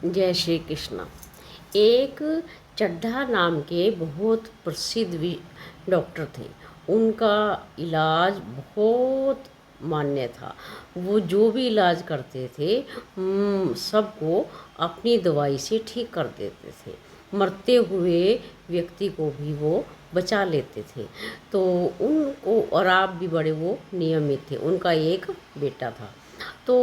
जय श्री कृष्ण। एक चड्ढा नाम के बहुत प्रसिद्ध डॉक्टर थे। उनका इलाज बहुत मान्य था। वो जो भी इलाज करते थे सबको अपनी दवाई से ठीक कर देते थे। मरते हुए व्यक्ति को भी वो बचा लेते थे। तो उनको और आप भी बड़े वो नियमित थे। उनका एक बेटा था। तो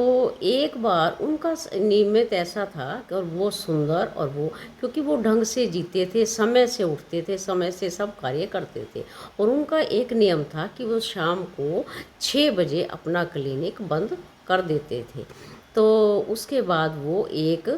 एक बार उनका नियमित ऐसा था कि और वो सुंदर और वो क्योंकि वो ढंग से जीते थे, समय से उठते थे, समय से सब कार्य करते थे। और उनका एक नियम था कि वो शाम को 6 बजे अपना क्लिनिक बंद कर देते थे। तो उसके बाद वो एक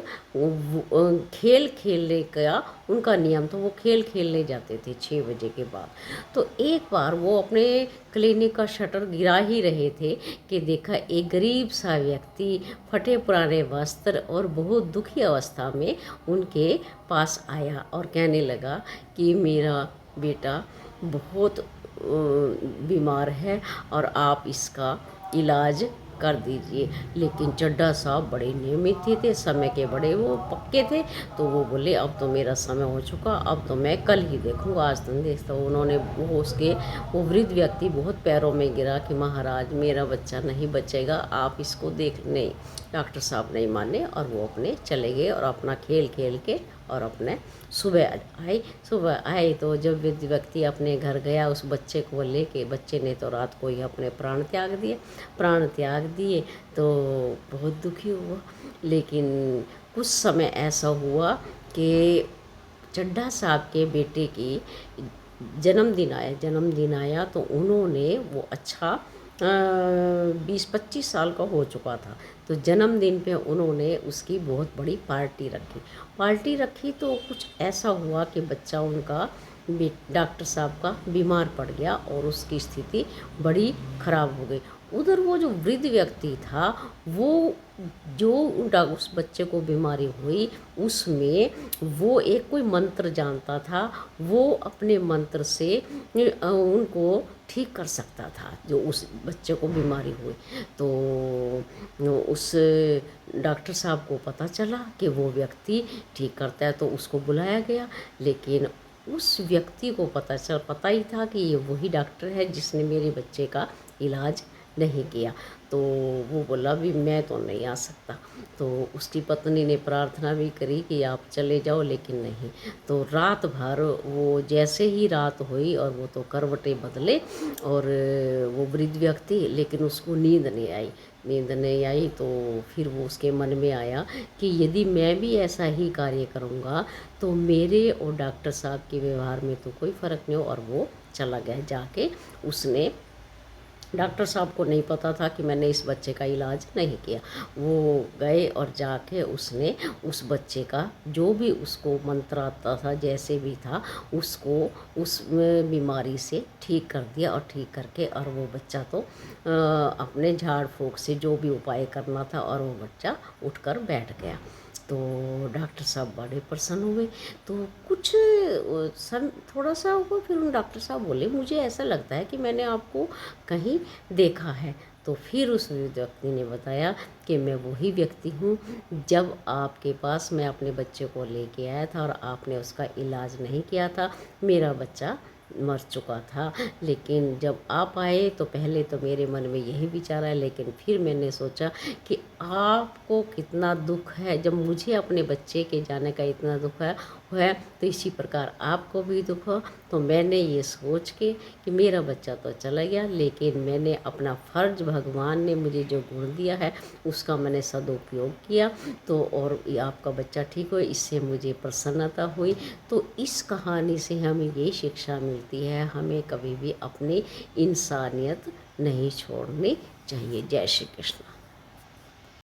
खेल खेलने का उनका नियम था। वो खेल खेलने जाते थे 6 बजे के बाद। तो एक बार वो अपने क्लिनिक का शटर गिरा ही रहे थे कि देखा एक गरीब सा व्यक्ति फटे पुराने वस्त्र और बहुत दुखी अवस्था में उनके पास आया और कहने लगा कि मेरा बेटा बहुत बीमार है और आप इसका इलाज कर दीजिए। लेकिन चड्ढा साहब बड़े नियमित थे, समय के बड़े वो पक्के थे। तो वो बोले अब तो मेरा समय हो चुका, अब तो मैं कल ही देखूँगा, आज तो नहीं देखता। उन्होंने वो वृद्ध व्यक्ति बहुत पैरों में गिरा कि महाराज मेरा बच्चा नहीं बचेगा, आप इसको देख। नहीं, डॉक्टर साहब नहीं माने और वो अपने चले गए और अपना खेल खेल के और अपने सुबह आए तो जब व्यक्ति अपने घर गया उस बच्चे को लेके, बच्चे ने तो रात को ही अपने प्राण त्याग दिए। तो बहुत दुखी हुआ। लेकिन कुछ समय ऐसा हुआ कि चड्ढा साहब के बेटे की जन्मदिन आया तो उन्होंने वो अच्छा 20-25 साल का हो चुका था। तो जन्मदिन पे उन्होंने उसकी बहुत बड़ी पार्टी रखी। तो कुछ ऐसा हुआ कि बच्चा उनका डॉक्टर साहब का बीमार पड़ गया और उसकी स्थिति बड़ी खराब हो गई। उधर वो जो वृद्ध व्यक्ति था वो जो उस बच्चे को बीमारी हुई उसमें वो एक कोई मंत्र जानता था। वो अपने मंत्र से उनको ठीक कर सकता था जो उस बच्चे को बीमारी हुई। तो उस डॉक्टर साहब को पता चला कि वो व्यक्ति ठीक करता है तो उसको बुलाया गया। लेकिन उस व्यक्ति को पता ही था कि ये वही डॉक्टर है जिसने मेरे बच्चे का इलाज नहीं किया। तो वो बोला भी मैं तो नहीं आ सकता। तो उसकी पत्नी ने प्रार्थना भी करी कि आप चले जाओ, लेकिन नहीं। तो रात भर वो जैसे ही रात हुई और वो तो करवटें बदले और वो वृद्ध व्यक्ति, लेकिन उसको नींद नहीं आई। तो फिर वो उसके मन में आया कि यदि मैं भी ऐसा ही कार्य करूँगा तो मेरे और डॉक्टर साहब के व्यवहार में तो कोई फ़र्क नहीं हो। और वो चला गया। जाके उसने डॉक्टर साहब को नहीं पता था कि मैंने इस बच्चे का इलाज नहीं किया। वो गए और जाके उसने उस बच्चे का जो भी उसको मंत्र आता था जैसे भी था उसको उस बीमारी से ठीक कर दिया। और ठीक करके और वो बच्चा तो अपने झाड़ फूँक से जो भी उपाय करना था और वो बच्चा उठकर बैठ गया। तो डॉक्टर साहब बड़े प्रसन्न हुए। तो कुछ थोड़ा सा हुआ फिर उन डॉक्टर साहब बोले मुझे ऐसा लगता है कि मैंने आपको कहीं देखा है। तो फिर उस व्यक्ति ने बताया कि मैं वही व्यक्ति हूँ जब आपके पास मैं अपने बच्चे को लेके आया था और आपने उसका इलाज नहीं किया था। मेरा बच्चा मर चुका था। लेकिन जब आप आए तो पहले तो मेरे मन में यही विचार आया, लेकिन फिर मैंने सोचा कि आपको कितना दुख है, जब मुझे अपने बच्चे के जाने का इतना दुख है तो इसी प्रकार आपको भी दुख हो। तो मैंने ये सोच के कि मेरा बच्चा तो चला गया, लेकिन मैंने अपना फ़र्ज, भगवान ने मुझे जो गुण दिया है उसका मैंने सदुपयोग किया। तो और आपका बच्चा ठीक हो, इससे मुझे प्रसन्नता हुई। तो इस कहानी से हमें ये शिक्षा मिलती है, हमें कभी भी अपनी इंसानियत नहीं छोड़नी चाहिए। जय श्री कृष्ण।